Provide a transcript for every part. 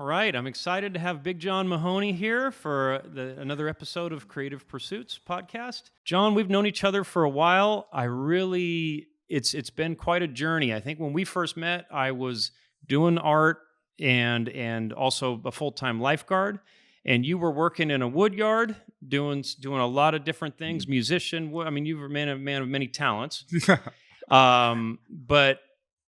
right. I'm excited to have Big John Mahoney here for another episode of Creative Pursuits podcast. John, we've known each other for a while. It's been quite a journey. I think when we first met, I was doing art and also a full-time lifeguard, and you were working in a wood yard doing a lot of different things. Musician. I mean, you were a man of many talents. But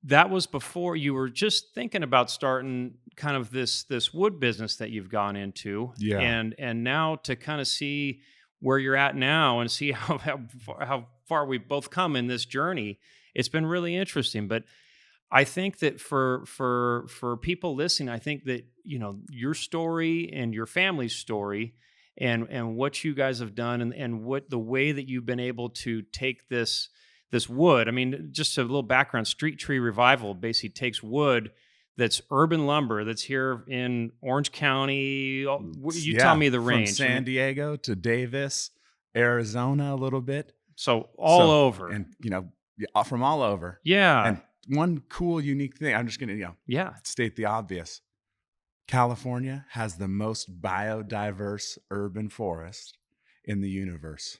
that was before you were just thinking about starting kind of this wood business that you've gone into. Yeah. And now to kind of see where you're at now and see how far we've both come in this journey, it's been really interesting. But I think that for people listening, I think that, you know, your story and your family's story and what you guys have done and what the way that you've been able to take this wood. I mean, just a little background, Street Tree Revival basically takes wood that's urban lumber that's here in Orange County. You tell me the range. From San Diego to Davis, Arizona a little bit. So over. And, you know, from all over. Yeah. And one cool, unique thing, I'm just going to, state the obvious. California has the most biodiverse urban forest in the universe.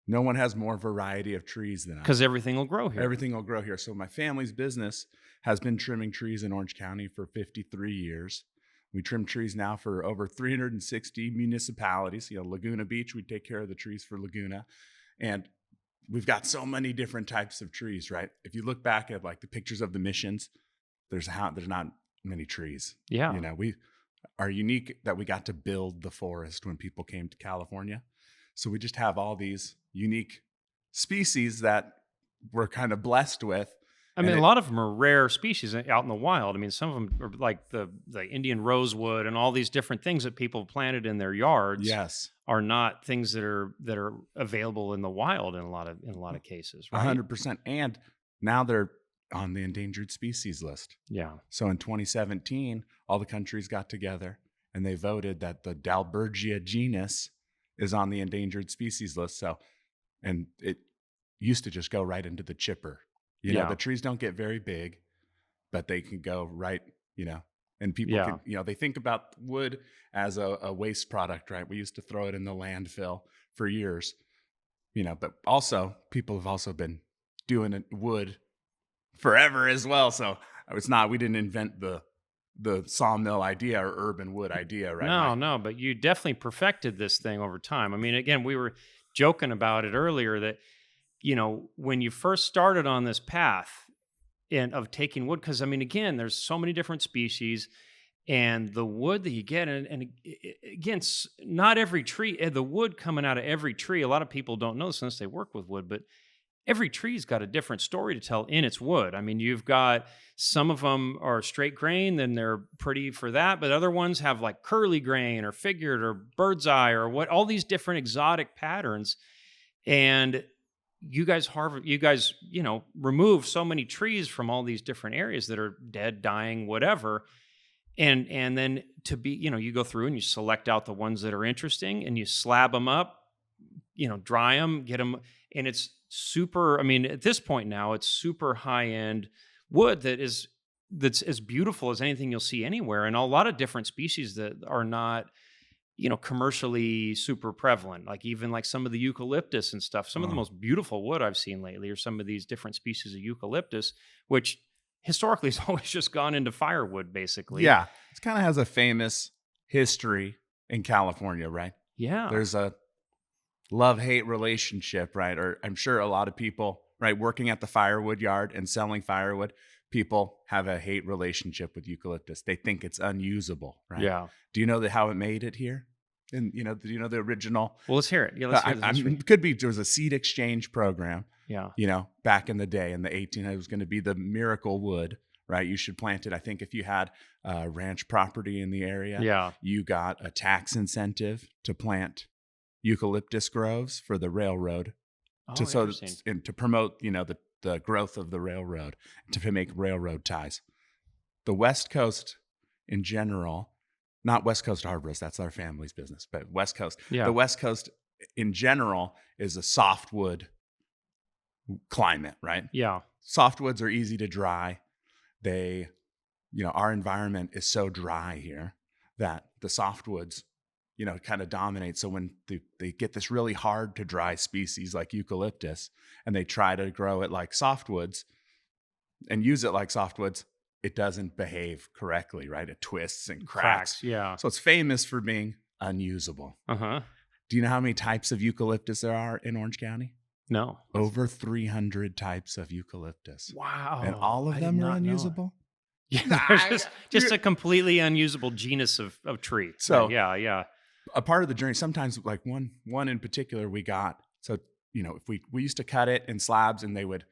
No one has more variety of trees than us. Because everything will grow here. Everything will grow here. So my family's business has been trimming trees in Orange County for 53 years. We trim trees now for over 360 municipalities. You know, Laguna Beach, we take care of the trees for Laguna. And we've got so many different types of trees, right? If you look back at like the pictures of the missions, there's not many trees. Yeah. You know, we are unique that we got to build the forest when people came to California. So we just have all these unique species that we're kind of blessed with. I mean, a lot of them are rare species out in the wild. I mean, some of them are like the Indian rosewood and all these different things that people planted in their yards. Yes, are not things that are available in the wild in a lot of cases. Right? 100%. And now they're on the endangered species list. Yeah. So in 2017, all the countries got together and they voted that the Dalbergia genus is on the endangered species list. So, and it used to just go right into the chipper. You know, the trees don't get very big, but they can go right, you know, and people can, you know, they think about wood as a waste product, right? We used to throw it in the landfill for years, you know, but also people have also been doing wood forever as well. So it's not, we didn't invent the sawmill idea or urban wood idea, right? No, but you definitely perfected this thing over time. I mean, again, we were joking about it earlier that, you know, when you first started on this path of taking wood, because I mean, again, there's so many different species and the wood that you get, and again, not every tree, the wood coming out of every tree, a lot of people don't know this unless they work with wood, but every tree's got a different story to tell in its wood. I mean, you've got some of them are straight grain, then they're pretty for that, but other ones have like curly grain or figured or bird's eye or all these different exotic patterns. And you guys, you know, remove so many trees from all these different areas that are dead, dying, whatever. And then to be, you know, you go through and you select out the ones that are interesting and you slab them up, you know, dry them, get them. And it's super, I mean, at this point now, it's super high-end wood that's as beautiful as anything you'll see anywhere. And a lot of different species that are not, you know, commercially super prevalent, like even like some of the eucalyptus and stuff. Some of the most beautiful wood I've seen lately are some of these different species of eucalyptus, which historically has always just gone into firewood, basically. Yeah. It kind of has a famous history in California, right? Yeah. There's a love-hate relationship, right? Or I'm sure a lot of people, right, working at the firewood yard and selling firewood, people have a hate relationship with eucalyptus. They think it's unusable, right? Yeah. Do you know how it made it here? And do you know the original? Well, let's hear it. Yeah, let's hear it. Could be there was a seed exchange program. Yeah. You know, back in the day in the 1800s, it was going to be the miracle wood, right? You should plant it. I think if you had ranch property in the area, you got a tax incentive to plant eucalyptus groves for the railroad to promote, you know, the growth of the railroad, to make railroad ties. The West Coast in general, not West Coast arborists, that's our family's business, but West Coast. Yeah. The West Coast in general is a softwood climate, right? Yeah. Softwoods are easy to dry. They our environment is so dry here that the softwoods, kind of dominate. So when they get this really hard to dry species like eucalyptus and they try to grow it like softwoods and use it like softwoods, it doesn't behave correctly, right? It twists and cracks. Cracks. Yeah. So it's famous for being unusable. Uh-huh. Do you know how many types of eucalyptus there are in Orange County? No. Over 300 types of eucalyptus. Wow. And all of I did them are not know. unusable? Yeah, there's just a completely unusable genus of tree. So yeah. a part of the journey, sometimes like one in particular we got. So, if we used to cut it in slabs and they would,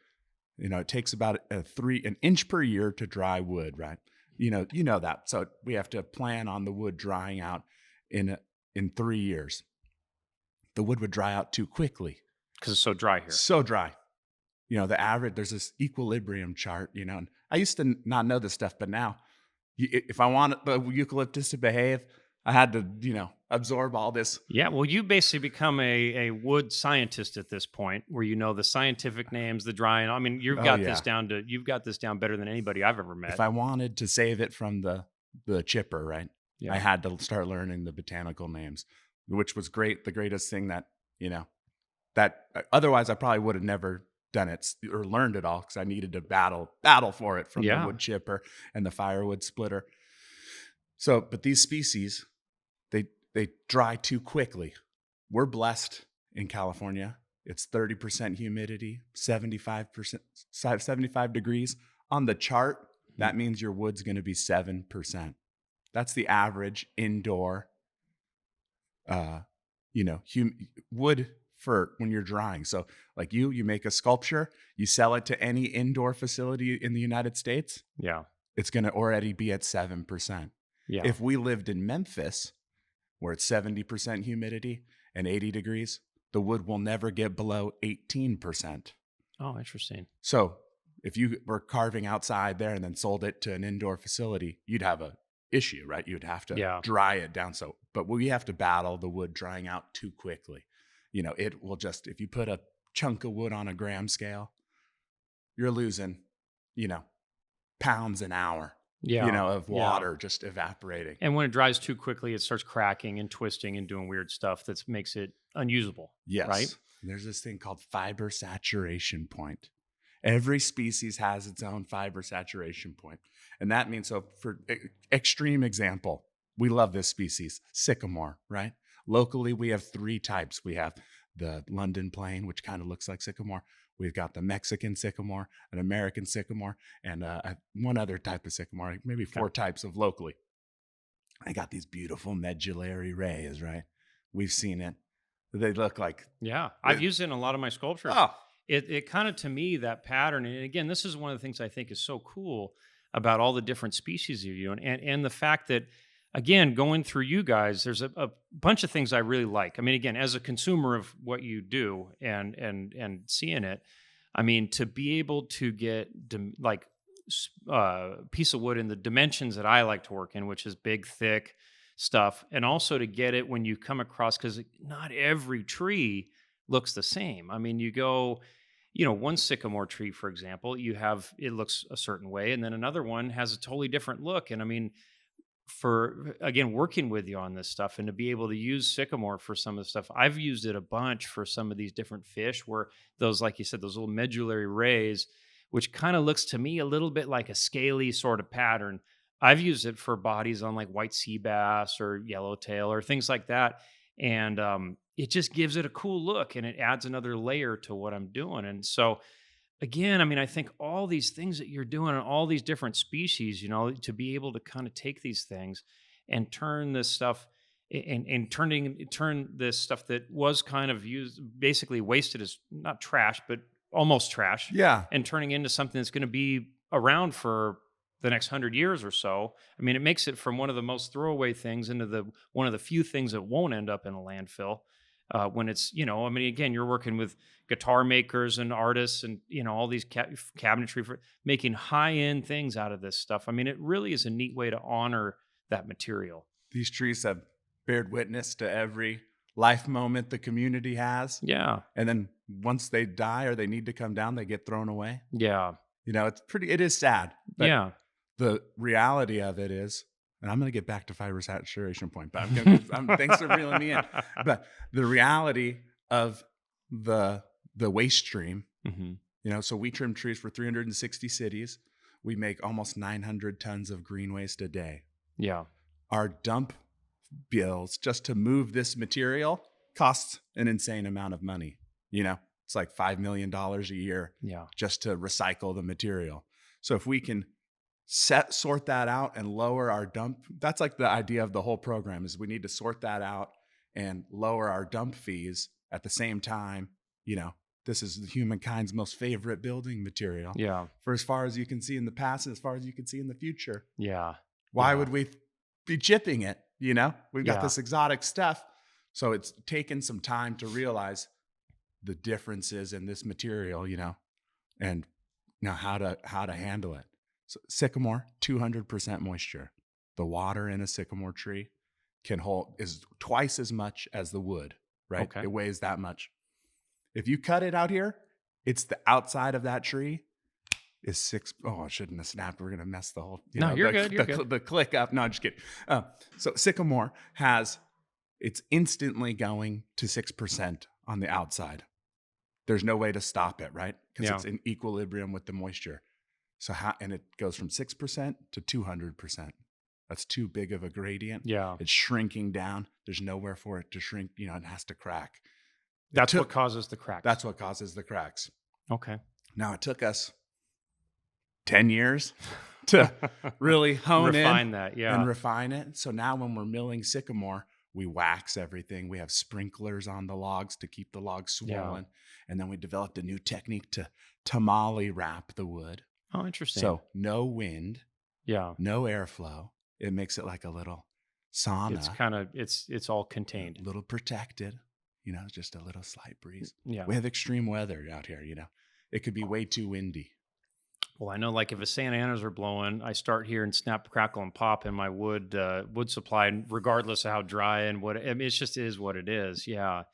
it takes about an inch per year to dry wood, right? You know that. So we have to plan on the wood drying out in 3 years. The wood would dry out too quickly. Because it's so dry here. So dry. The average, there's this equilibrium chart, and I used to not know this stuff, but now if I want the eucalyptus to behave, I had to, absorb all this. Yeah, well, you basically become a wood scientist at this point, where you know the scientific names, the drying. I mean, you've got this down better than anybody I've ever met. If I wanted to save it from the chipper, right, Yeah. I had to start learning the botanical names, which was great. The greatest thing that otherwise I probably would have never done it or learned it all, because I needed to battle for it from the wood chipper and the firewood splitter. So, but these species, they dry too quickly. We're blessed in California. It's 30% humidity, 75 degrees. On the chart, that means your wood's going to be 7%. That's the average indoor, wood for when you're drying. So like you make a sculpture, you sell it to any indoor facility in the United States. Yeah. It's going to already be at 7%. Yeah. If we lived in Memphis, where it's 70% humidity and 80 degrees, the wood will never get below 18%. Oh, interesting. So if you were carving outside there and then sold it to an indoor facility, you'd have a issue, right? You'd have to dry it down. But we have to battle the wood drying out too quickly. It will just, if you put a chunk of wood on a gram scale, you're losing, pounds an hour. Of water just evaporating. And when it dries too quickly, it starts cracking and twisting and doing weird stuff that makes it unusable. Yes. Right? There's this thing called fiber saturation point. Every species has its own fiber saturation point. And that means, so for extreme example, we love this species, sycamore, right? Locally, we have 3 types. We have the London plane, which kind of looks like sycamore. We've got the Mexican sycamore, an American sycamore, and one other type of sycamore, maybe 4 types of locally. I got these beautiful medullary rays, right? We've seen it. They look like... Yeah, I've used it in a lot of my sculptures. Oh. It kind of, to me, that pattern, and again, this is one of the things I think is so cool about all the different species you're doing, and the fact that, again, going through you guys, there's a bunch of things I really like. I mean, again, as a consumer of what you do and seeing it, I mean, to be able to get piece of wood in the dimensions that I like to work in, which is big, thick stuff, and also to get it when you come across, because not every tree looks the same. I mean, you go, one sycamore tree, for example, it looks a certain way, and then another one has a totally different look. And I mean, for, again, working with you on this stuff and to be able to use sycamore for some of the stuff, I've used it a bunch for some of these different fish where those, like you said, those little medullary rays, which kind of looks to me a little bit like a scaly sort of pattern. I've used it for bodies on like white sea bass or yellowtail or things like that. And it just gives it a cool look and it adds another layer to what I'm doing. And so, again, I mean, I think all these things that you're doing on all these different species, to be able to kind of take these things and turn this stuff and turn this stuff that was kind of used, basically wasted as not trash, but almost trash. Yeah. And turning into something that's going to be around for the next 100 years or so. I mean, it makes it from one of the most throwaway things into one of the few things that won't end up in a landfill. When it's, I mean, again, you're working with guitar makers and artists and, all these cabinetry for making high-end things out of this stuff. I mean, it really is a neat way to honor that material. These trees have bared witness to every life moment the community has. Yeah. And then once they die or they need to come down, they get thrown away. Yeah. It is sad. But yeah. the reality of it is, and I'm going to get back to fiber saturation point, but thanks for reeling me in. But the reality of the waste stream, Hmm. so we trim trees for 360 cities. We make almost 900 tons of green waste a day. Yeah. Our dump bills just to move this material costs an insane amount of money. It's like $5 million a year Yeah. just to recycle the material. So if we can sort that out and lower our dump, that's like the idea of the whole program, is we need to sort that out and lower our dump fees at the same time. This is humankind's most favorite building material. Yeah. For as far as you can see in the past and as far as you can see in the future. Yeah. Why Yeah. would we be chipping it? We've got Yeah. this exotic stuff. So it's taken some time to realize the differences in this material, and how to handle it. So sycamore, 200% moisture. The water in a sycamore tree is twice as much as the wood, right? Okay. It weighs that much. If you cut it out here, it's the outside of that tree is I shouldn't have snapped. We're going to mess the whole, No, you're good. You're good. The click up. No, I'm just kidding. So sycamore it's instantly going to 6% on the outside. There's no way to stop it, right? Because it's in equilibrium with the moisture. So and it goes from 6% to 200%. That's too big of a gradient. Yeah. It's shrinking down. There's nowhere for it to shrink. It has to crack. That's what causes the cracks. That's what causes the cracks. Okay. Now it took us 10 years to really refine that, and refine it. So now when we're milling sycamore, we wax everything. We have sprinklers on the logs to keep the logs swollen. Yeah. And then we developed a new technique to tamale wrap the wood. Oh, interesting. So no wind, yeah, no airflow. It makes it like a little sauna. It's kind of it's all contained, a little protected. Just a little slight breeze. Yeah, we have extreme weather out here. It could be way too windy. Well, I know, like if a Santa Anas are blowing, I start hearing snap, crackle, and pop in my wood supply, regardless of how dry and what. I mean, it just is what it is. Yeah.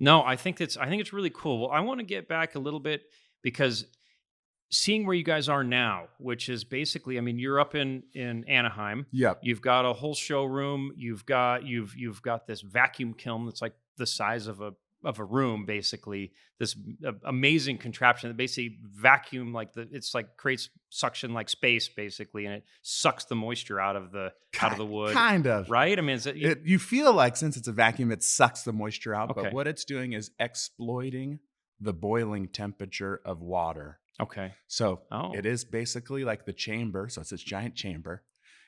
No, I think it's really cool. Well, I want to get back a little bit because seeing where you guys are now, which is basically, I mean, you're up in Anaheim. Yep. You've got a whole showroom. You've got this vacuum kiln that's like the size of a room, basically. This amazing contraption that basically vacuum it's like creates suction like space, basically, and it sucks the moisture out of the wood. Kind of, right? I mean, you feel like since it's a vacuum, it sucks the moisture out. Okay. But what it's doing is exploiting the boiling temperature of water. Okay. So it is basically like the chamber. So it's this giant chamber.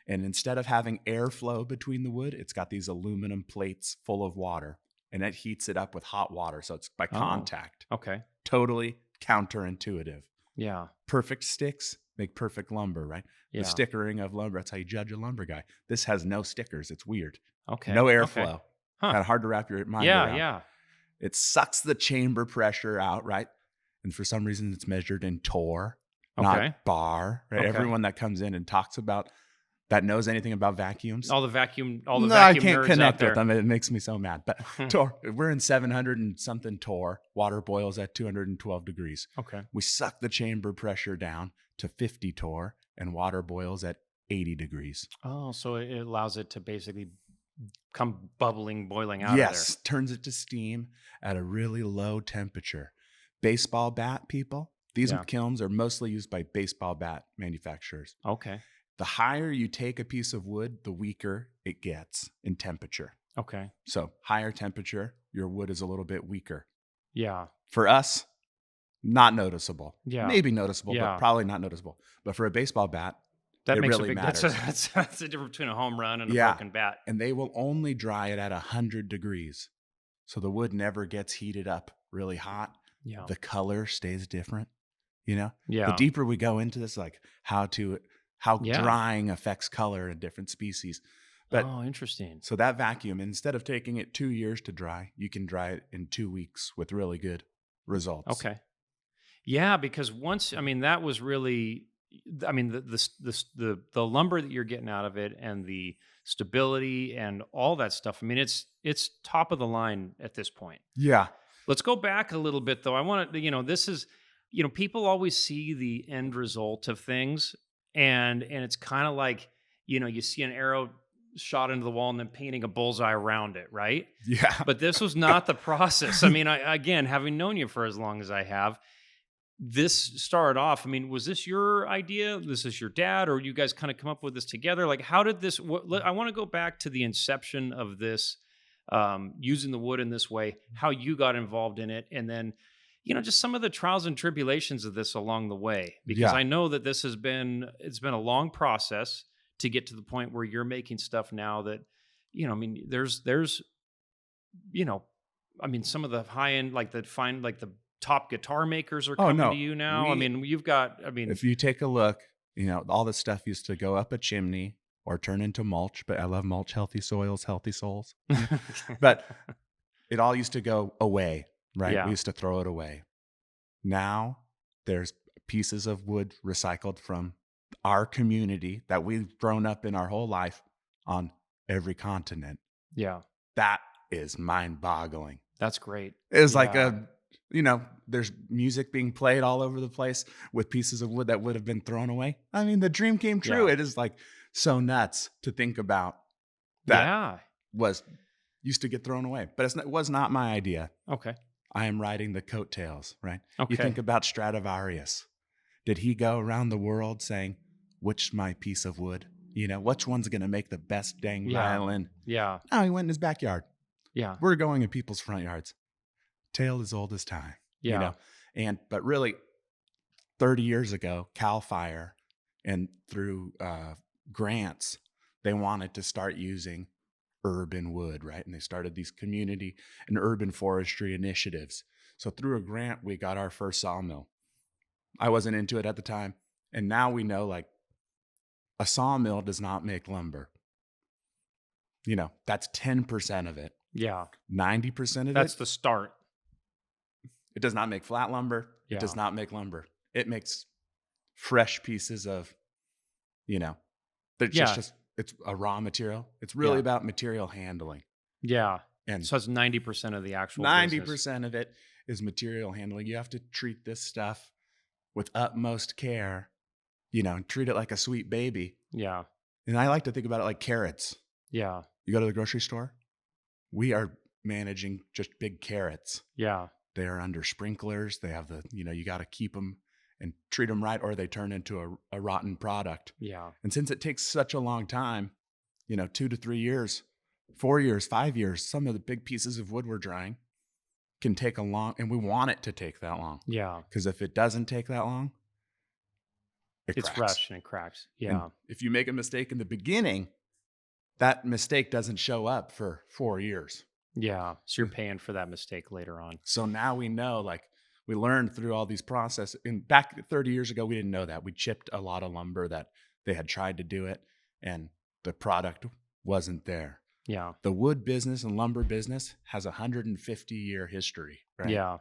And instead of having airflow between the wood, it's got these aluminum plates full of water. And it heats it up with hot water. So it's by contact. Okay. Totally counterintuitive. Yeah. Perfect sticks make perfect lumber, right? Yeah. The stickering of lumber. That's how you judge a lumber guy. This has no stickers. It's weird. Okay. No airflow. Okay. Huh. Kind of hard to wrap your mind around. Yeah. It sucks the chamber pressure out, right? And for some reason, it's measured in torr, not bar. Right? Okay. Everyone that comes in and talks about that knows anything about vacuums. All the vacuum I can't nerds connect out there. with them. It makes me so mad. But torr, we're in 700 and something torr. Water boils at 212 degrees. Okay. We suck the chamber pressure down to 50 torr, and water boils at 80 degrees. Oh, so it allows it to basically come boiling out of there. Yes, turns it to steam at a really low temperature. Baseball bat people, these kilns are mostly used by baseball bat manufacturers. Okay. The higher you take a piece of wood, the weaker it gets in temperature. Okay. So higher temperature, your wood is a little bit weaker. Yeah. For us, not noticeable. Yeah. Maybe noticeable, but probably not noticeable. But for a baseball bat, that makes really a big matters. That's the difference between a home run and a broken bat. And they will only dry it at 100 degrees. So the wood never gets heated up really hot. Yeah. The color stays different, Yeah. The deeper we go into this, like how drying affects color in different species. But interesting. So that vacuum, instead of taking it 2 years to dry, you can dry it in 2 weeks with really good results. Okay. Yeah, because that was really, the lumber that you're getting out of it and the stability and all that stuff. I mean, it's top of the line at this point. Yeah. Let's go back a little bit though. I want to, this is, people always see the end result of things and it's kind of like, you see an arrow shot into the wall and then painting a bullseye around it, right? Yeah. But this was not the process. I mean, again, having known you for as long as I have, this started off. I mean, was this your idea? This is your dad, or you guys kind of come up with this together? Like, how did this? I want to go back to the inception of this, using the wood in this way. How you got involved in it, and then, just some of the trials and tribulations of this along the way. Because Yeah. I know that it's been a long process to get to the point where you're making stuff now that, I mean, there's you know, I mean, some of the high end, like the top guitar makers are Oh coming to no. you now. I We mean, you've got, I mean, If you take a look, all this stuff used to go up a chimney or turn into mulch, but I love mulch, healthy soils, healthy souls. But it all used to go away, right? yeah, We used to throw it away. Now there's pieces of wood recycled from our community that we've grown up in our whole life on every continent. yeah, That is mind boggling. that's great. It's like Yeah, there's music being played all over the place with pieces of wood that would have been thrown away. I mean, the dream came true. yeah, It is like so nuts to think about that yeah. was used to get thrown away, but it was not my idea. Okay, I am riding the coattails, right? You okay, think about Stradivarius. Did he go around the world saying, which my piece of wood? Which one's going to make the best dang yeah, violin? yeah, No, he went in his backyard. yeah, We're going in people's front yards. Tale as old as time, yeah, but really 30 years ago, Cal Fire and through grants, they wanted to start using urban wood, right? And they started these community and urban forestry initiatives. So through a grant, we got our first sawmill. I wasn't into it at the time. And now we know like a sawmill does not make lumber. That's 10% of it. yeah. 90% of That's it, the start. it does not make flat lumber. Yeah, It does not make lumber. It makes fresh pieces of, they're yeah, just it's a raw material. It's really yeah, about material handling. yeah. And So it's 90% of the actual business. 90% of it is material handling. You have to treat this stuff with utmost care, and treat it like a sweet baby. Yeah, And I like to think about it like carrots. yeah, You go to the grocery store, we are managing just big carrots. yeah, They are under sprinklers. They have you got to keep them and treat them right, or they turn into a rotten product. yeah, And since it takes such a long time, 2 to 3 years, 4 years, 5 years, some of the big pieces of wood we're drying can take and we want it to take that long. yeah. Because if it doesn't take that long, it It's cracks. fresh and it cracks. And Yeah, if you make a mistake in the beginning, that mistake doesn't show up for 4 years. yeah. So you're paying for that mistake later on. So now we know, like, we learned through all these processes. And back 30 years ago, we didn't know that. We chipped a lot of lumber that they had tried to do it, and the product wasn't there. Yeah, The wood business and lumber business has a 150-year history, right? yeah,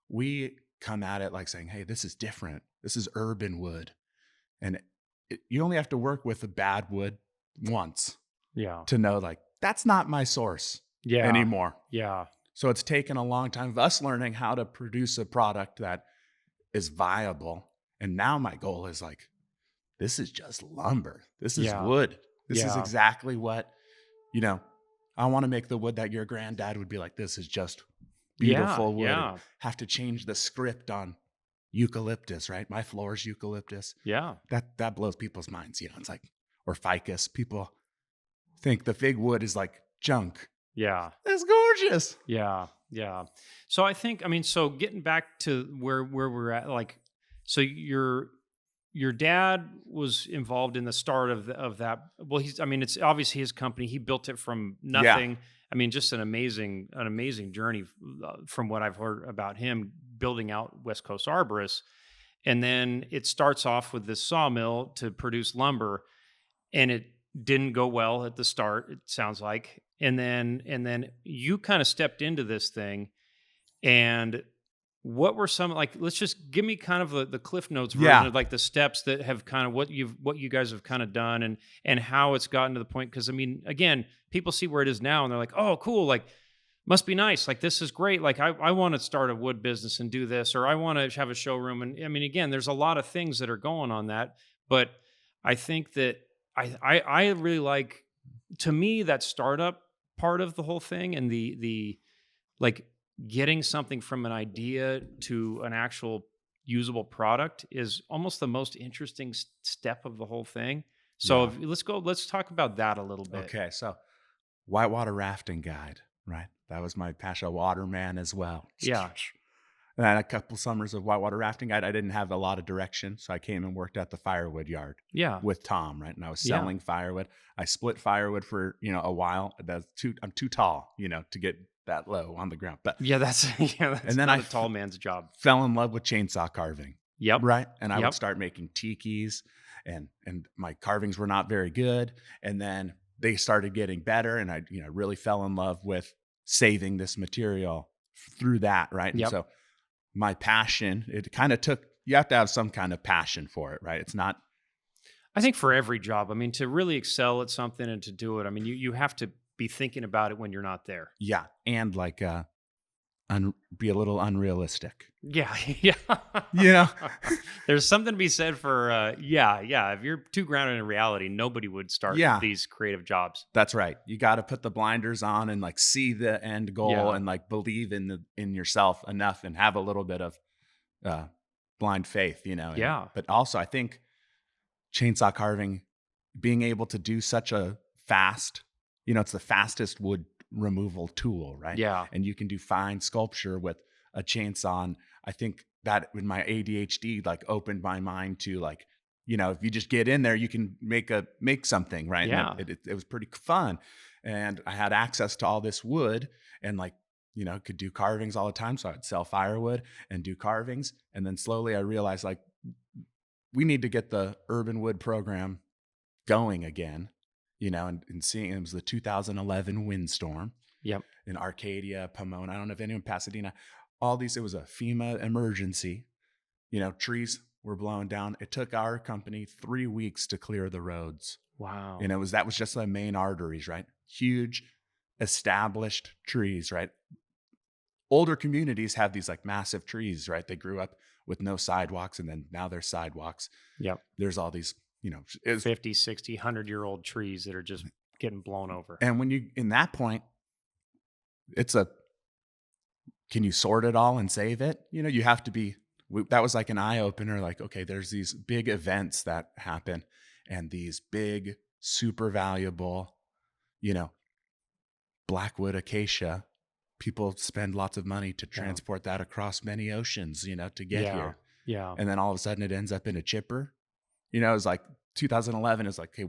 We come at it like saying, hey, this is different. This is urban wood. And you only have to work with the bad wood once yeah, to know, like, that's not my source yeah, anymore. yeah, So it's taken a long time of us learning how to produce a product that is viable. And now my goal is like, this is just lumber. This is yeah, wood. This is yeah, exactly what, I want to make the wood that your granddad would be like, this is just beautiful wood. yeah, Have to change the script on eucalyptus, right? My floor's eucalyptus. yeah, That blows people's minds. It's like, or ficus. People think the fig wood is like junk. yeah, It's gorgeous. yeah, yeah. So I think, I mean, so getting back to where we're at, like, so your dad was involved in the start of that. Well, I mean, it's obviously his company. He built it from Yeah. nothing. I mean, just an amazing journey from what I've heard about him building out West Coast Arborist. And then it starts off with this sawmill to produce lumber, and it didn't go well at the start, it sounds like. And then you kind of stepped into this thing. And what were some, like, let's just give me kind of the Cliff Notes version Yeah. of like the steps that have kind of what you guys have kind of done, and how it's gotten to the point. Because I mean, again, people see where it is now and they're like, oh, cool, like, must be nice, like, this is great, like, I want to start a wood business and do this, or I want to have a showroom. And I mean, again, there's a lot of things that are going on that, but I think that I really like, to me, that startup part of the whole thing, and the like getting something from an idea to an actual usable product is almost the most interesting step of the whole thing. So Yeah. if, let's talk about that a little bit. Okay. So whitewater rafting guide, right? That was my passion. A waterman as well. Yeah. And then a couple summers of whitewater rafting guide. I didn't have a lot of direction, so I came and worked at the firewood yard Yeah. with Tom, right? And I was Yeah. selling firewood. I split firewood for a while. I'm too tall, to get that low on the ground. But Yeah, that's yeah, and that's then not I a tall man's job. fell in love with chainsaw carving, Yep. right? And I would Yep. start making tikis, and my carvings were not very good. And then they started getting better, and I really fell in love with saving this material through that, right? And Yep. so my passion, it kind of took, you have to have some kind of passion for it, right? It's not, I think for every job, I mean, to really excel at something and to do it, I mean, you have to be thinking about it when you're not there. yeah, and like be a little unrealistic, Yeah, yeah. you know? There's something to be said for yeah. If you're too grounded in reality, nobody would start Yeah, these creative jobs. that's right. You got to put the blinders on and like see the end goal Yeah, and like believe in yourself enough and have a little bit of uh, blind faith, And yeah, but also, I think chainsaw carving, being able to do such a fast, it's the fastest wood removal tool, right? yeah, And you can do fine sculpture with a chainsaw. And I think that with my ADHD, like opened my mind to like, if you just get in there, you can make something, right? And yeah, it was pretty fun. And I had access to all this wood and like, could do carvings all the time. So I'd sell firewood and do carvings. And then slowly I realized like we need to get the urban wood program going again, and seeing it was the 2011 windstorm yep, in Arcadia, Pomona. I don't know if anyone, Pasadena, all these, it was a FEMA emergency. Trees were blown down. It took our company 3 weeks to clear the roads. wow, And that was just the main arteries, right? Huge established trees, right? Older communities have these like massive trees, right? They grew up with no sidewalks, and then now there's sidewalks. yep. There's all these, it's 50, 60, 100-year-old trees that are just getting blown over. and when you in that point, it's a can you sort it all and save it? You have to be that was like an eye opener, like, okay, there's these big events that happen and these big, super valuable, you know, blackwood acacia. People spend lots of money to Yeah, transport that across many oceans, to get yeah, here. yeah, And then all of a sudden it ends up in a chipper. It was like 2011 is like, hey,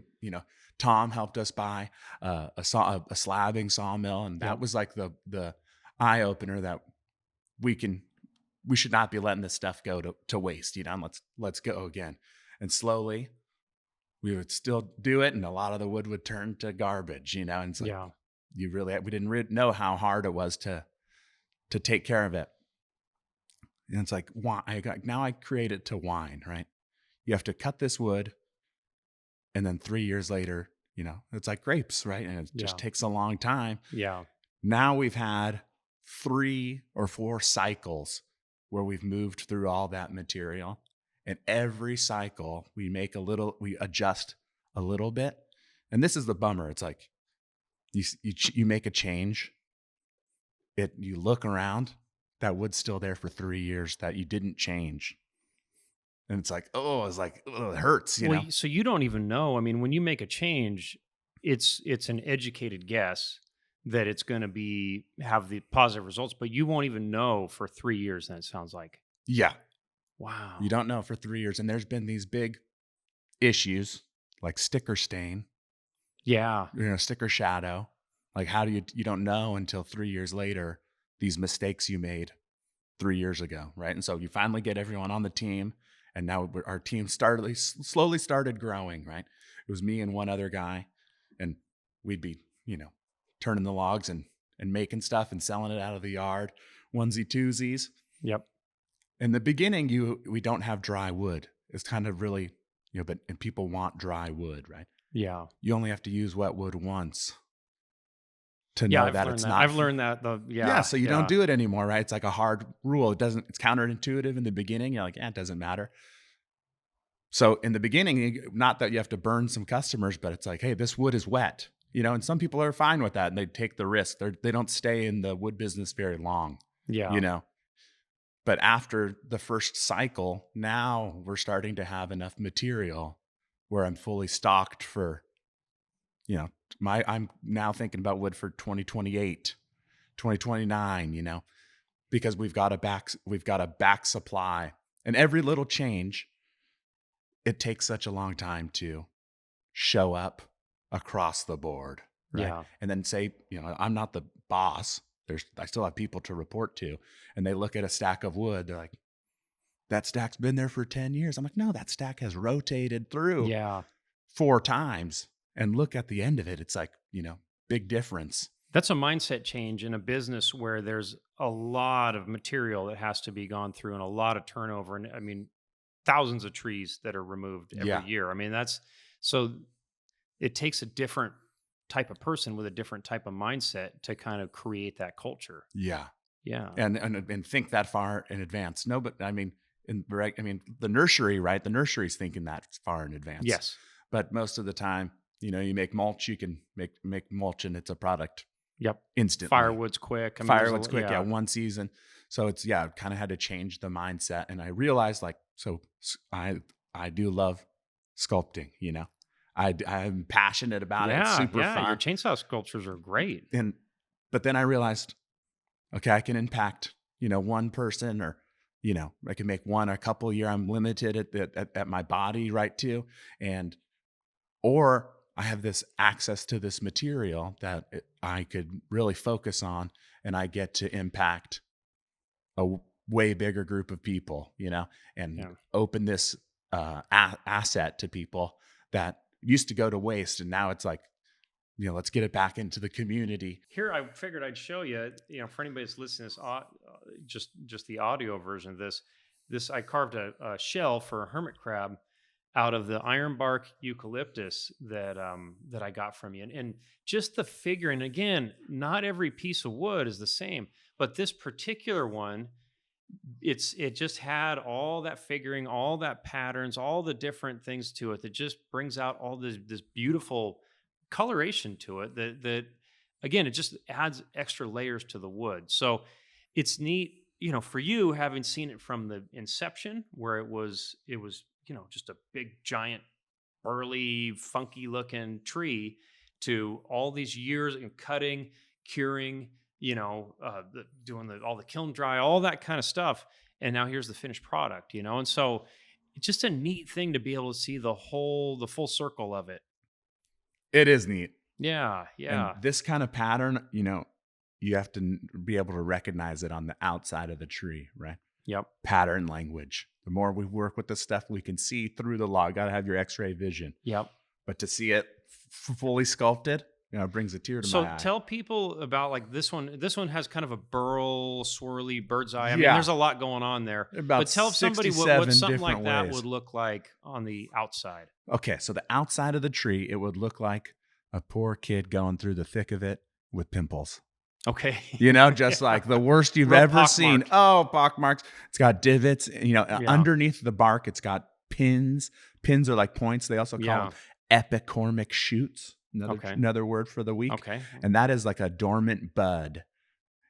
Tom helped us buy a slabbing sawmill. And that yep, was like the eye opener that we should not be letting this stuff go to waste, and let's go again. And slowly we would still do it. And a lot of the wood would turn to garbage, and it's like, yeah, we didn't know how hard it was to take care of it. And it's like, now I create it to wine, right? You have to cut this wood. And then 3 years later, it's like grapes, right? And it just yeah, takes a long time. yeah, Now we've had 3 or 4 cycles where we've moved through all that material. And every cycle we adjust a little bit. And this is the bummer. It's like you make a change. You look around, that wood's still there for 3 years that you didn't change. And it's like, it hurts, Well, so you don't even know. I mean, when you make a change, it's an educated guess that it's going to have the positive results, but you won't even know for 3 years. Then it sounds like, Yeah. You wow, don't know for 3 years. And there's been these big issues like sticker stain, yeah, sticker shadow. Like, how do you don't know until 3 years later these mistakes you made 3 years ago, right? And so you finally get everyone on the team, and now our team slowly started growing, right? It was me and one other guy, and we'd be, turning the logs and making stuff and selling it out of the yard, onesie twosies. yep, In the beginning, we don't have dry wood. It's kind of really, and people want dry wood, right? yeah. You only have to use wet wood once to Yeah, know I've that learned it's that. not. I've learned that Yeah, so you don't yeah. do it anymore, right? It's like a hard rule. It's counterintuitive in the beginning. You're like, it's doesn't matter. So in the beginning, not that you have to burn some customers, but it's like, hey, this wood is wet, and some people are fine with that and they take the risk. They don't stay in the wood business very long, Yeah. you know. But after the first cycle, now we're starting to have enough material where I'm fully stocked for, I'm now thinking about wood for 2028, 2029, because we've got a back supply. And every little change, it takes such a long time to show up across the board, right? Yeah. And then say, I'm not the boss. I still have people to report to, and they look at a stack of wood. They're like, that stack's been there for 10 years. I'm like, no, that stack has rotated through Yeah. 4 times. And look at the end of it. It's like, big difference. That's a mindset change in a business where there's a lot of material that has to be gone through and a lot of turnover. And I mean, thousands of trees that are removed every Yeah. year. I mean, so it takes a different type of person with a different type of mindset to kind of create that culture. Yeah. Yeah. And think that far in advance. No, but I mean, the nursery, right? The nursery's thinking that far in advance. Yes. But most of the time, you make mulch, you can make mulch and it's a product. Yep. Instantly. Firewood's quick. I mean, Firewood's quick. Yeah. 1 season. So it's, kind of had to change the mindset. And I realized I do love sculpting, I'm passionate about it. It's super fun. Your chainsaw sculptures are great. But then I realized, okay, I can impact, one person, or, I can make one a couple a year. I'm limited at my body, right, too. Or I have this access to this material that I could really focus on, and I get to impact a way bigger group of people, and open this asset to people that used to go to waste. And now it's like, let's get it back into the community. Here, I figured I'd show you, for anybody that's listening to this, just the audio version of this, I carved a shell for a hermit crab out of the ironbark eucalyptus that I got from you. And just the figuring, again, not every piece of wood is the same, but this particular one, it just had all that figuring, all that patterns, all the different things to it that just brings out all this beautiful coloration to it that again, it just adds extra layers to the wood. So it's neat, for you, having seen it from the inception, where it was just a big giant burly funky looking tree, to all these years in cutting, curing, doing all the kiln dry, all that kind of stuff. And now here's the finished product, and so it's just a neat thing to be able to see the full circle of it. It is neat. Yeah. Yeah. And this kind of pattern, you have to be able to recognize it on the outside of the tree, right? Yep. Pattern language. The more we work with this stuff, we can see through the log. Got to have your X-ray vision. Yep. But to see it fully sculpted, it brings a tear to my eye. So tell people about, like, this one. This one has kind of a burl, swirly bird's eye. I mean, there's a lot going on there. But tell somebody what something like that would look like on the outside. Okay, so the outside of the tree, it would look like a poor kid going through the thick of it with pimples. Okay. Just like the worst you've ever seen. Oh, pockmarks. It's got divots. Underneath the bark, it's got pins. Pins are like points. They also call them epicormic shoots. Another word for the week. Okay. And that is like a dormant bud.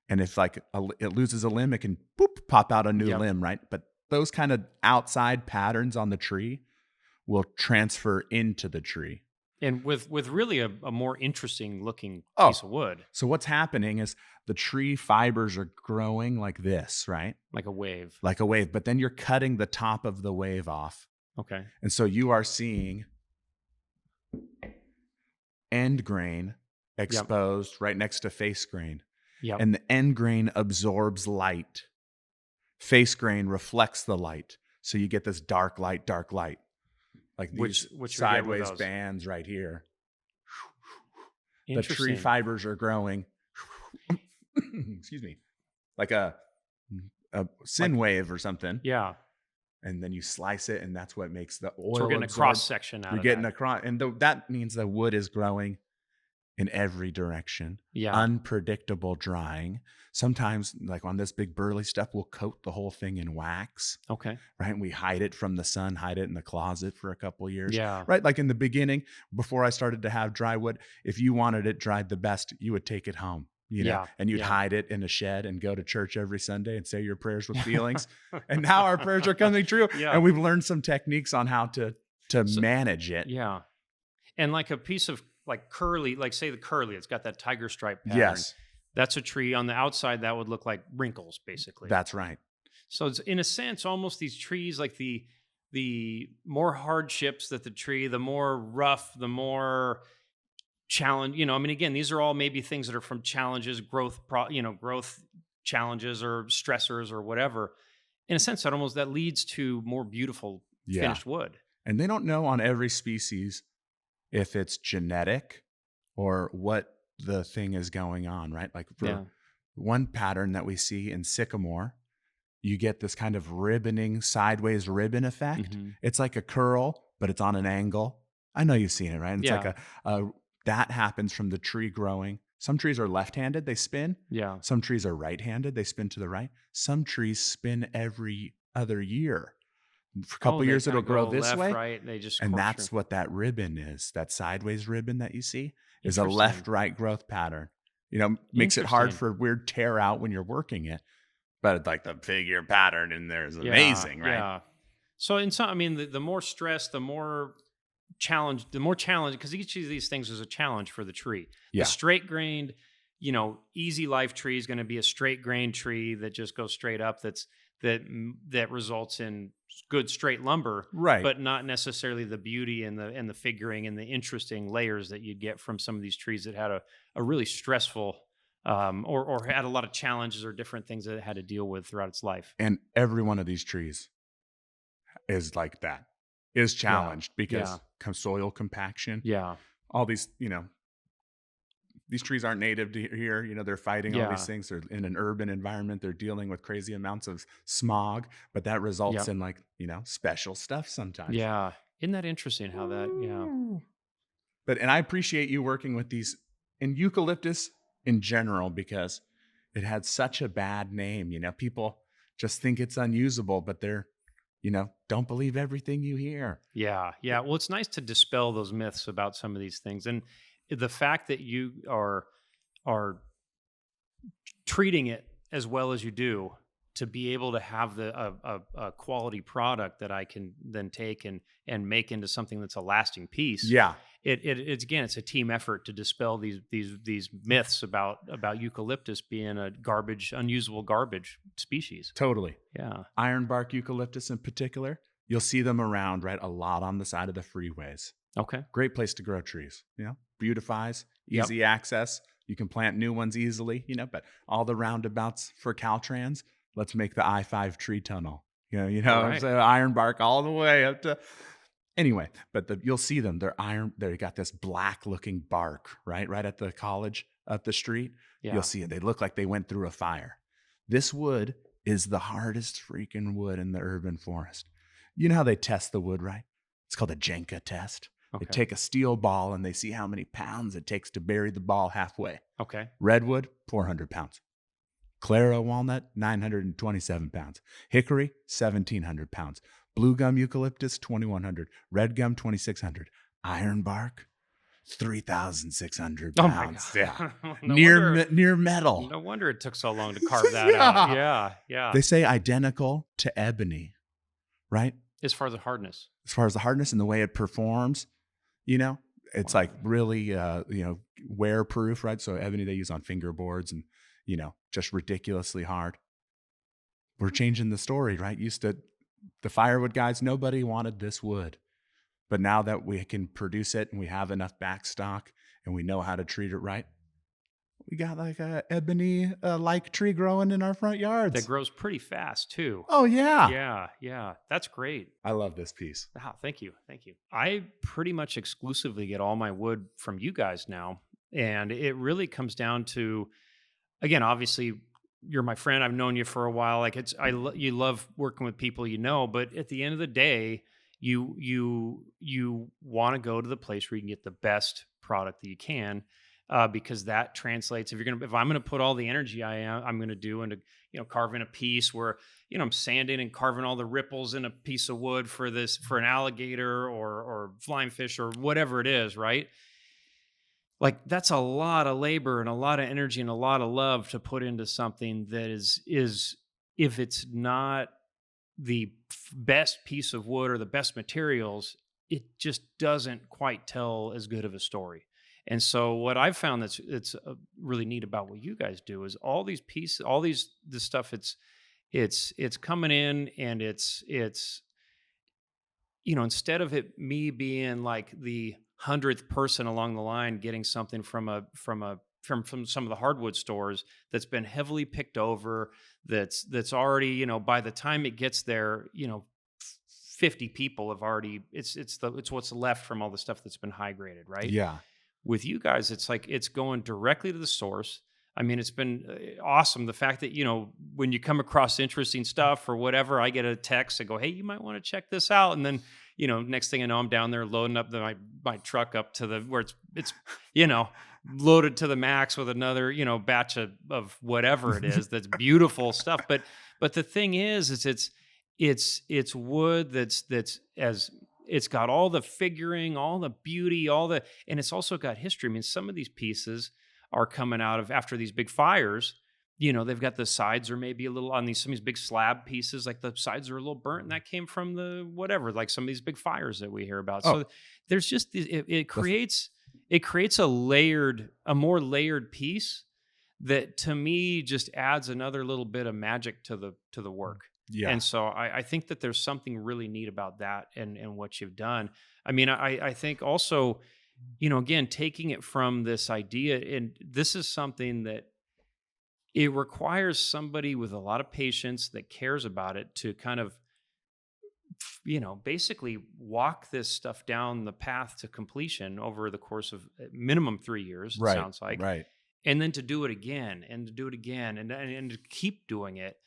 And if it loses a limb, it can pop out a new limb, right? But those kind of outside patterns on the tree will transfer into the tree. And with really a more interesting looking piece of wood. So what's happening is the tree fibers are growing like this, right? Like a wave. But then you're cutting the top of the wave off. Okay. And so you are seeing end grain exposed right next to face grain. Yep. And the end grain absorbs light. Face grain reflects the light. So you get this dark light. Like these which sideways bands right here. The tree Interesting. fibers are growing. Excuse me. Like a sin wave or something. Yeah. And then you slice it, and that's what makes the oil. So we're getting a cross section out of it. You're getting across, and that means the wood is growing in every direction, Yeah. unpredictable drying. Sometimes, like on this big burly stuff, we'll coat the whole thing in wax, Okay. right? And we hide it from the sun, hide it in the closet for a couple of years, Yeah. right? Like in the beginning, before I started to have dry wood, if you wanted it dried the best, you would take it home, Yeah. and you'd Yeah. hide it in a shed and go to church every Sunday and say your prayers with feelings. And now our prayers are coming true. Yeah. And we've learned some techniques on how to So, manage it. yeah. And like a piece of like curly, like say the curly, it's got that tiger stripe pattern. Yes, That's a tree on the outside that would look like wrinkles, basically. that's right. So it's in a sense almost these trees like the more hardships that the tree, the more rough, the more challenge. I mean, again, these are all maybe things that are from challenges, growth challenges or stressors or whatever. In a sense, that leads to more beautiful Yeah. finished wood. And they don't know on every species if it's genetic or what the thing is going on, right? Like for Yeah. one pattern that we see in sycamore, you get this kind of ribboning, sideways ribbon effect. Mhm. It's like a curl, but it's on an angle. I know you've seen it, right? And it's like a that happens from the tree growing. Some trees are left-handed, they spin. Yeah. Some trees are right-handed, they spin to the right. Some trees spin every other year. For a couple They years, kinda it'll grow go this left, way. right, and they just And course that's through. what that ribbon is. That sideways ribbon that you see is a Interesting. left-right growth pattern. Makes it hard Interesting. for weird tear out when you're working it. But like the figure pattern in there is amazing, right? Yeah. So in some, I mean, the more stress, the more challenge, because each of these things is a challenge for the tree. Yeah. The straight grained, easy life tree is going to be a straight grained tree that just goes straight up. That results in good straight lumber, Right. but not necessarily the beauty and the figuring and the interesting layers that you'd get from some of these trees that had a really stressful or had a lot of challenges or different things that it had to deal with throughout its life. And every one of these trees is like that, is challenged because soil compaction, Yeah. all these, these trees aren't native to here. They're fighting all Yeah. these things. They're in an urban environment. They're dealing with crazy amounts of smog, but that results in like, special stuff sometimes. Yeah. Isn't that interesting how that, yeah. And I appreciate you working with these and eucalyptus in general because it had such a bad name. People just think it's unusable, but they're, don't believe everything you hear. Yeah. Yeah. Well, it's nice to dispel those myths about some of these things. And the fact that you are treating it as well as you do to be able to have a quality product that I can then take and make into something that's a lasting piece. Yeah. It's again, it's a team effort to dispel these myths about eucalyptus being a unusable garbage species. Totally. Yeah. Ironbark eucalyptus in particular, you'll see them around, right? A lot on the side of the freeways. Okay. Great place to grow trees, beautifies, Yep. easy access. You can plant new ones easily, but all the roundabouts for Caltrans, let's make the I-5 tree tunnel. Right. So ironbark all the way up to anyway, but you'll see them. They got this black looking bark, right at the college up the street. Yeah. You'll see it. They look like they went through a fire. This wood is the hardest freaking wood in the urban forest. You know how they test the wood, right? It's called a Jenga test. Okay. They take a steel ball and they see how many pounds it takes to bury the ball halfway. Okay. Redwood, 400 pounds. Clara walnut, 927 pounds. Hickory, 1,700 pounds. Blue gum eucalyptus, 2,100. Red gum, 2,600. Ironbark, 3,600 Oh my pounds. God. Yeah. No near metal. No wonder it took so long to carve that out. Yeah. Yeah. They say identical to ebony, right? As far as the hardness. As far as the hardness and the way it performs, it's Wow. like really, wear proof, right? So ebony they use on fingerboards and, just ridiculously hard. We're changing the story, right? The firewood guys, nobody wanted this wood. But now that we can produce it and we have enough backstock and we know how to treat it right, we got like a ebony like tree growing in our front yards. That grows pretty fast too. Oh, yeah. Yeah. Yeah. That's great. I love this piece. Wow, thank you. Thank you. I pretty much exclusively get all my wood from you guys now. And it really comes down to, again, obviously you're my friend. I've known you for a while. Like you love working with people, but at the end of the day, you want to go to the place where you can get the best product that you can. because that translates. If I'm gonna put all the energy I'm gonna do into carving a piece where I'm sanding and carving all the ripples in a piece of wood for an alligator or flying fish or whatever it is, right? Like that's a lot of labor and a lot of energy and a lot of love to put into something that is if it's not the best piece of wood or the best materials, it just doesn't quite tell as good of a story. And so what I've found that's it's really neat about what you guys do is all these pieces, all these this stuff. It's coming in and it's instead of it me being like the 100th person along the line getting something from some of the hardwood stores that's been heavily picked over, that's already, by the time it gets there, 50 people have already it's what's left from all the stuff that's been high graded, right? Yeah. With you guys, it's like it's going directly to the source. I mean, it's been awesome. The fact that, when you come across interesting stuff or whatever, I get a text and go, hey, you might want to check this out. And then, next thing I know, I'm down there loading up my truck up to the where it's, you know, loaded to the max with another, batch of whatever it is that's beautiful stuff. But the thing is it's wood that's as it's got all the figuring, all the beauty, and it's also got history. I mean, some of these pieces are coming out of after these big fires. They've got the sides are maybe a little on some of these big slab pieces, like the sides are a little burnt, and that came from the whatever, like some of these big fires that we hear about. Oh, So there's just it the creates a more layered piece that to me just adds another little bit of magic to the work. yeah. And so I think that there's something really neat about that and what you've done. I mean, I think also, again, taking it from this idea, and this is something that it requires somebody with a lot of patience that cares about it to kind of, basically walk this stuff down the path to completion over the course of minimum 3 years, it Right. sounds like, Right. and then to do it again and to do it again and to keep doing it.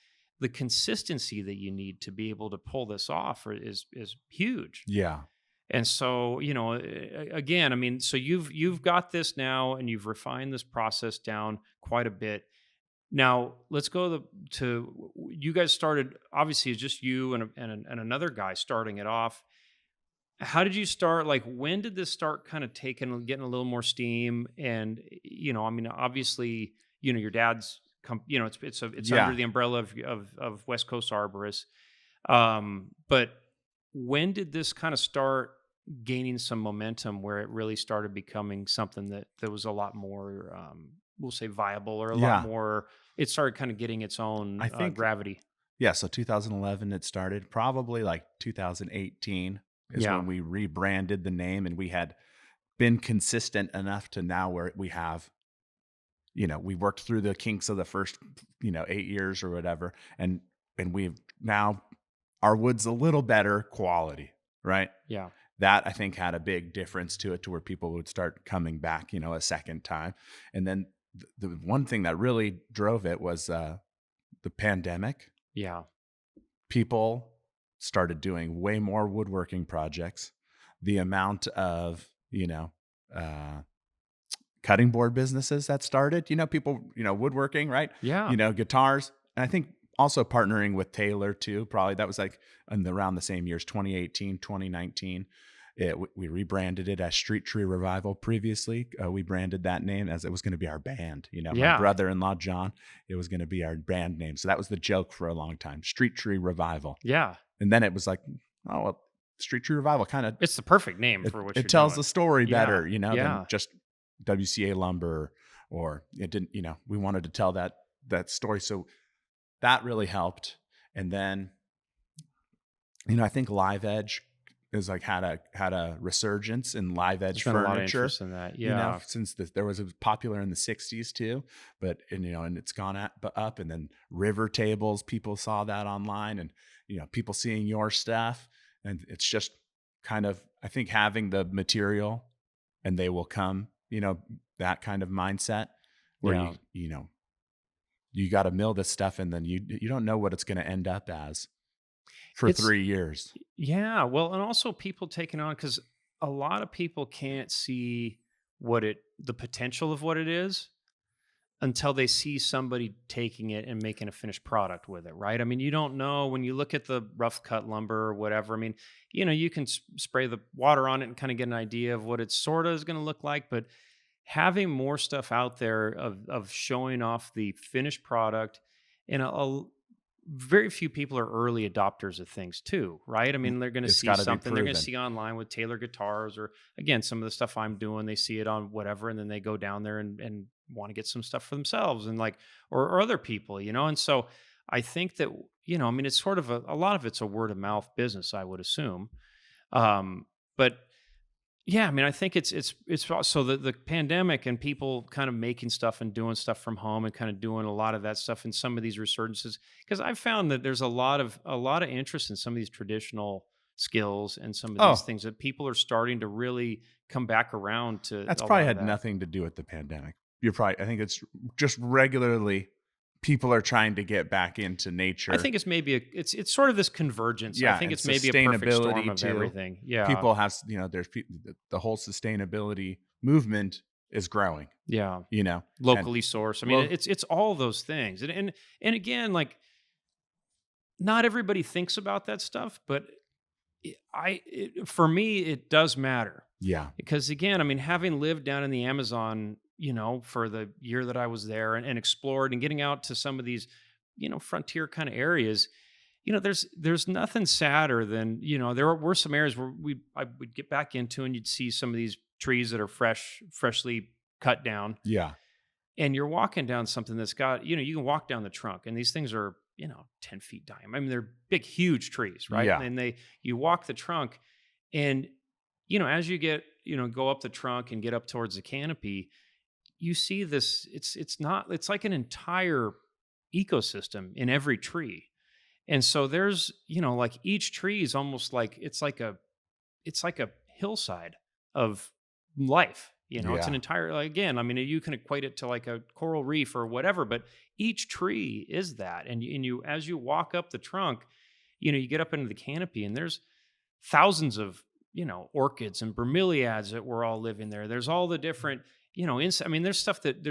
The consistency that you need to be able to pull this off is huge. Yeah. And so, again, I mean, so you've got this now and you've refined this process down quite a bit. Now, let's go to you guys started, obviously it's just you and another guy starting it off. How did you start? Like, when did this start kind of getting a little more steam? And, I mean, obviously, your dad's, it's under Yeah. the umbrella of West Coast Arborists. But when did this kind of start gaining some momentum where it really started becoming something that was a lot more, we'll say viable or a lot Yeah. more, it started kind of getting its I own think, gravity. yeah. So 2011, it started. Probably like 2018 is Yeah. when we rebranded the name, and we had been consistent enough to now where we have, we worked through the kinks of the first, 8 years or whatever. And we've now, our wood's a little better quality, right? Yeah. That I think had a big difference to it, to where people would start coming back, a second time. And then the one thing that really drove it was the pandemic. Yeah. People started doing way more woodworking projects. The amount of, uh, cutting board businesses that started, people, woodworking, right? Yeah. Guitars. And I think also partnering with Taylor too, probably that was like around the same years, 2018, 2019. We rebranded it as Street Tree Revival. Previously, we branded that name as it was going to be our band. My Yeah. brother-in-law, John, it was going to be our band name. So that was the joke for a long time, Street Tree Revival. Yeah. And then it was like, oh, well, Street Tree Revival kind of, It's the perfect name for what it you're tells doing. the story Yeah. better, than Yeah. just WCA lumber, or it didn't, we wanted to tell that story. So that really helped. And then, I think Live Edge is like had a resurgence in live edge There's been a lot of furniture, interest in that. Yeah. since there was popular in the 60s too, but, and it's gone up, and then river tables, people saw that online, and, people seeing your stuff, and it's just kind of, I think, having the material and they will come, that kind of mindset where Yeah. you got to mill this stuff, and then you don't know what it's going to end up as for It's 3 years. Yeah, well, and also people taking on because a lot of people can't see the potential of what it is until they see somebody taking it and making a finished product with it, right? I mean, you don't know when you look at the rough cut lumber or whatever. I mean, you can spray the water on it and kind of get an idea of what it sort of is going to look like, but having more stuff out there of showing off the finished product, and very few people are early adopters of things too, right? I mean, they're going to It's see got to be something they're going to proven. see online with Taylor guitars, or again, some of the stuff I'm doing, they see it on whatever, and then they go down there and want to get some stuff for themselves, and like, or other people, and so I think that, I mean, it's sort of a lot of it's a word of mouth business, I would assume. But yeah, I mean, I think it's also the pandemic and people kind of making stuff and doing stuff from home and kind of doing a lot of that stuff in some of these resurgences, because I've found that there's a lot of interest in some of these traditional skills and some of these Oh, things that people are starting to really come back around to that's a probably lot of had that. nothing to do with the pandemic. I think it's just regularly people are trying to get back into I nature. think it's maybe it's sort of this convergence. I Yeah, think and it's maybe a perfect storm sustainability of too. everything. Yeah. People have, there's the whole sustainability movement is growing, Yeah. and Locally sourced. I mean, look, it's all those things. And again, like, not everybody thinks about that stuff, but for me, it does matter, yeah, because again, I mean, having lived down in the Amazon, for the year that I was there, and explored and getting out to some of these, frontier kind of areas, there's nothing sadder than, there were some areas where I would get back into, and you'd see some of these trees that are freshly cut down, yeah, and you're walking down something that's got, you can walk down the trunk, and these things are, 10 feet diameter. I mean, they're big, huge trees, right? yeah, And you walk the trunk, and, as you go up the trunk and get up towards the canopy, you see this, it's like an entire ecosystem in every tree. And so there's, like, each tree is almost like, it's like a hillside of life. It's an yeah, entire, like, again, I mean, you can equate it to like a coral reef or whatever, but each tree is that. And as you walk up the trunk, you get up into the canopy, and there's thousands of, orchids and bromeliads that were all living there. There's all the different, I mean, there's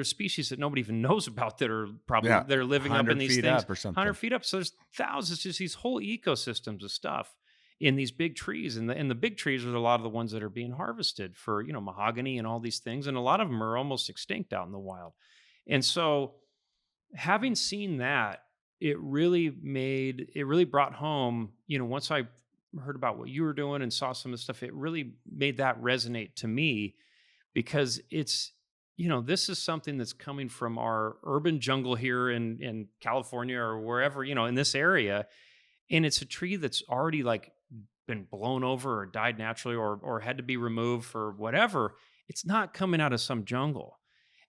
species that nobody even knows about that are probably, yeah, that are living up in 100 these feet things up or 100 something. feet up. So there's thousands, just these whole ecosystems of stuff in these big trees. And the big trees are a lot of the ones that are being harvested for, mahogany and all these things. And a lot of them are almost extinct out in the wild. And so, having seen that, it really brought home, once I heard about what you were doing and saw some of the stuff, it really made that resonate to me, because this is something that's coming from our urban jungle here in California or wherever, in this area. And it's a tree that's already, like, been blown over or died naturally, or had to be removed for whatever. It's not coming out of some jungle.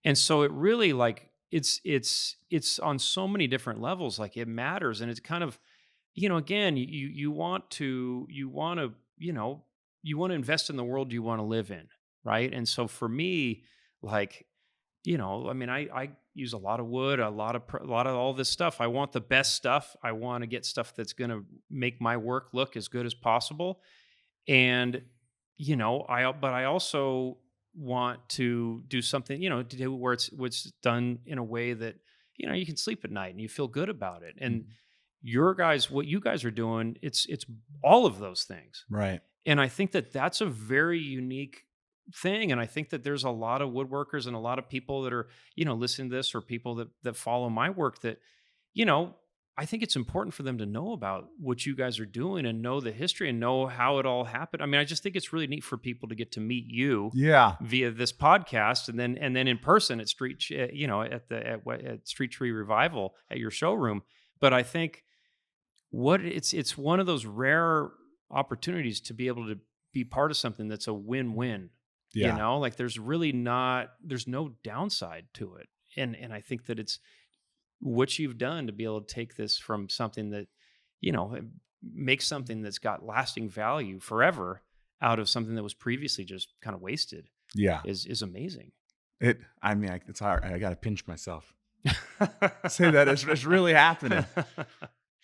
And so it really, like, it's on so many different levels, like, it matters. And it's kind of, again, you want to invest in the world you want to live in, right? And so for me, like, I mean, I use a lot of wood, a lot of all this stuff. I want the best stuff. I want to get stuff that's going to make my work look as good as possible. And, but I also want to do something, to do where it's done in a way that, you can sleep at night and you feel good about it. And what you guys are doing, it's all of those things. Right. And I think that that's a very unique thing. And I think that there's a lot of woodworkers and a lot of people that are, listening to this, or people that follow my work, that, you know, I think it's important for them to know about what you guys are doing and know the history and know how it all happened. I mean, I just think it's really neat for people to get to meet you Yeah. via this podcast, and then in person at at Street Tree Revival at your showroom. But I think it's one of those rare opportunities to be able to be part of something that's a win-win. Yeah. Like, there's no downside to it. And I think that it's what you've done to be able to take this from something that, make something that's got lasting value forever out of something that was previously just kind of wasted Yeah. is amazing. It's hard. I got to pinch myself. Say that it's really happening.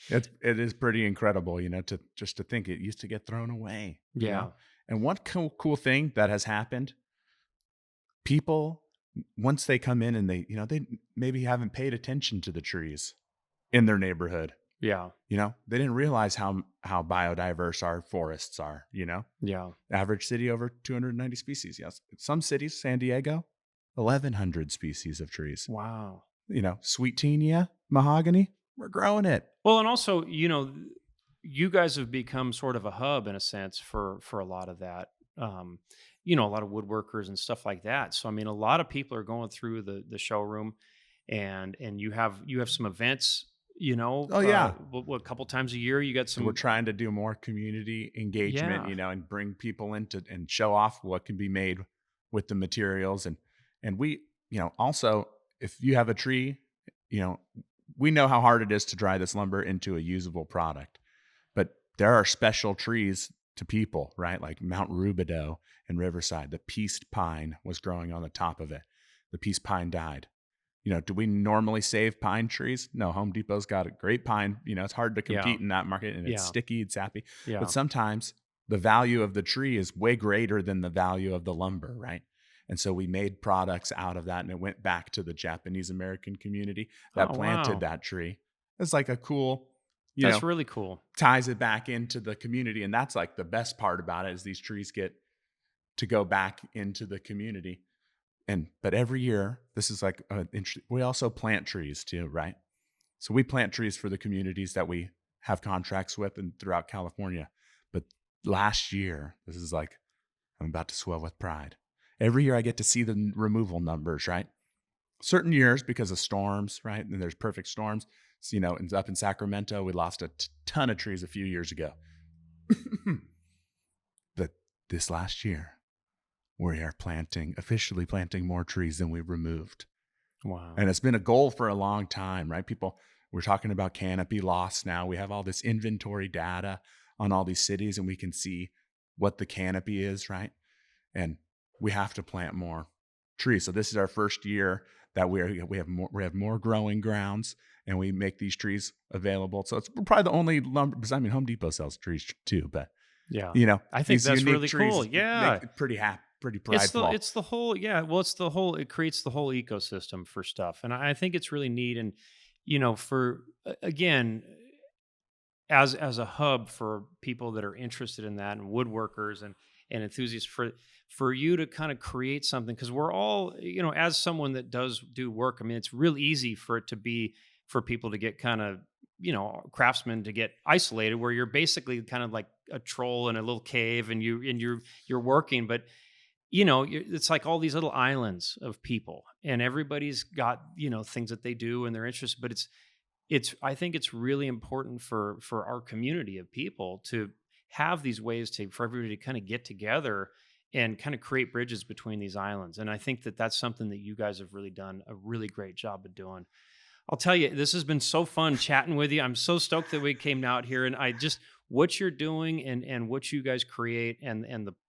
It is pretty incredible, to think it used to get thrown away. Yeah. And one cool thing that has happened people, once they come in and they maybe haven't paid attention to the trees in their neighborhood. Yeah. They didn't realize how biodiverse our forests are. Yeah. Average city over 290 species. Yes. Some cities, San Diego, 1,100 species of trees. Wow. Sweet Teenia, mahogany, we're growing it. Well, and also, you guys have become sort of a hub in a sense for a lot of that. Um, a lot of woodworkers and stuff like that. So I mean, a lot of people are going through the showroom, and you have some events. Oh yeah. A couple times a year, you got So we're some. trying to do more community engagement, Yeah, and bring people into and show off what can be made with the materials. And we, also, if you have a tree, you know, we know how hard it is to dry this lumber into a usable product. But there are special trees to people, right? Like Mount Rubidoux in Riverside. The peace pine was growing on the top of it. The peace pine died. Do we normally save pine trees? No, Home Depot's got a great pine. It's hard to yeah, compete in that market, and it's yeah, sticky, it's sappy. But yeah. sometimes the value of the tree is way greater than the value of the lumber, right? And so we made products out of that, and it went back to the Japanese American community that Oh planted wow, that tree. It's like a cool, you that's know, really cool. ties it back into the community. And that's like the best part about it is these trees get to go back into the community. But every year, this is like we also plant trees too, right? So we plant trees for the communities that we have contracts with and throughout California. But last year, this is like, I'm about to swell with pride. Every year I get to see the removal numbers, right? Certain years because of storms, right? And there's perfect storms. So, and up in Sacramento, we lost a ton of trees a few years ago. But this last year, we are officially planting more trees than we removed. Wow. And it's been a goal for a long time, right? We're talking about canopy loss now. We have all this inventory data on all these cities, and we can see what the canopy is, right? And we have to plant more trees. So this is our first year that we have more growing grounds, and we make these trees available. So we're probably the only lumber, because Home Depot sells trees too, but Yeah, I think these that's unique really trees cool. make Yeah, it pretty happy, pretty it's the prideful. it's the whole yeah. Well, it's the whole. It creates the whole ecosystem for stuff, and I think it's really neat. And for again, as a hub for people that are interested in that and woodworkers and enthusiasts for you to kind of create something, because we're all, as someone that does do work, I mean, it's real easy for it to be for people to get kind of, craftsmen to get isolated, where you're basically kind of like a troll in a little cave, and you're working. But it's like all these little islands of people, and everybody's got things that they do and they're interested. But it's I think it's really important for our community of people to have these ways for everybody to kind of get together and kind of create bridges between these islands. And I think that that's something that you guys have really done a really great job of doing. I'll tell you, this has been so fun chatting with you. I'm so stoked that we came out here, and I just what you're doing and what you guys create, and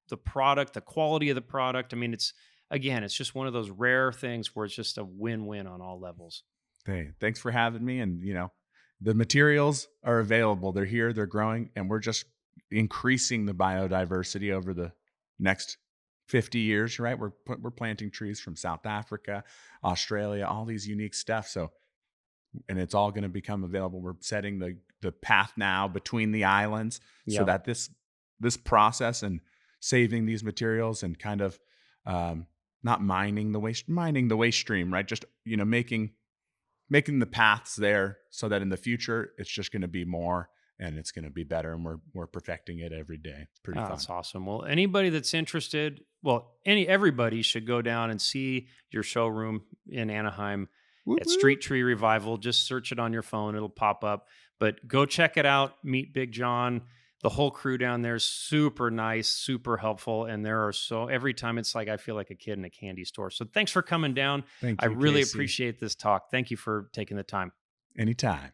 the product, the quality of the product. I mean, it's just one of those rare things where it's just a win-win on all levels. Hey, thanks for having me. And, the materials are available. They're here, they're growing, and we're just increasing the biodiversity over the next 50 years, right? We're planting trees from South Africa, Australia, all these unique stuff. So, and it's all going to become available. We're setting the path now between the islands so Yeah. that this process and saving these materials and kind of not mining the waste stream, right? Just making the paths there so that in the future it's just going to be more and it's going to be better, and we're perfecting it every day. It's pretty Oh, fun. that's awesome. Well, anybody that's interested, everybody should go down and see your showroom in Anaheim Whoop, at whoop. Street Tree Revival. Just search it on your phone, it'll pop up. But go check it out. Meet Big John. The whole crew down there is super nice, super helpful, and there are every time it's like I feel like a kid in a candy store. So thanks for coming down. Thank I you, really Casey. appreciate this talk. Thank you for taking the time. Anytime.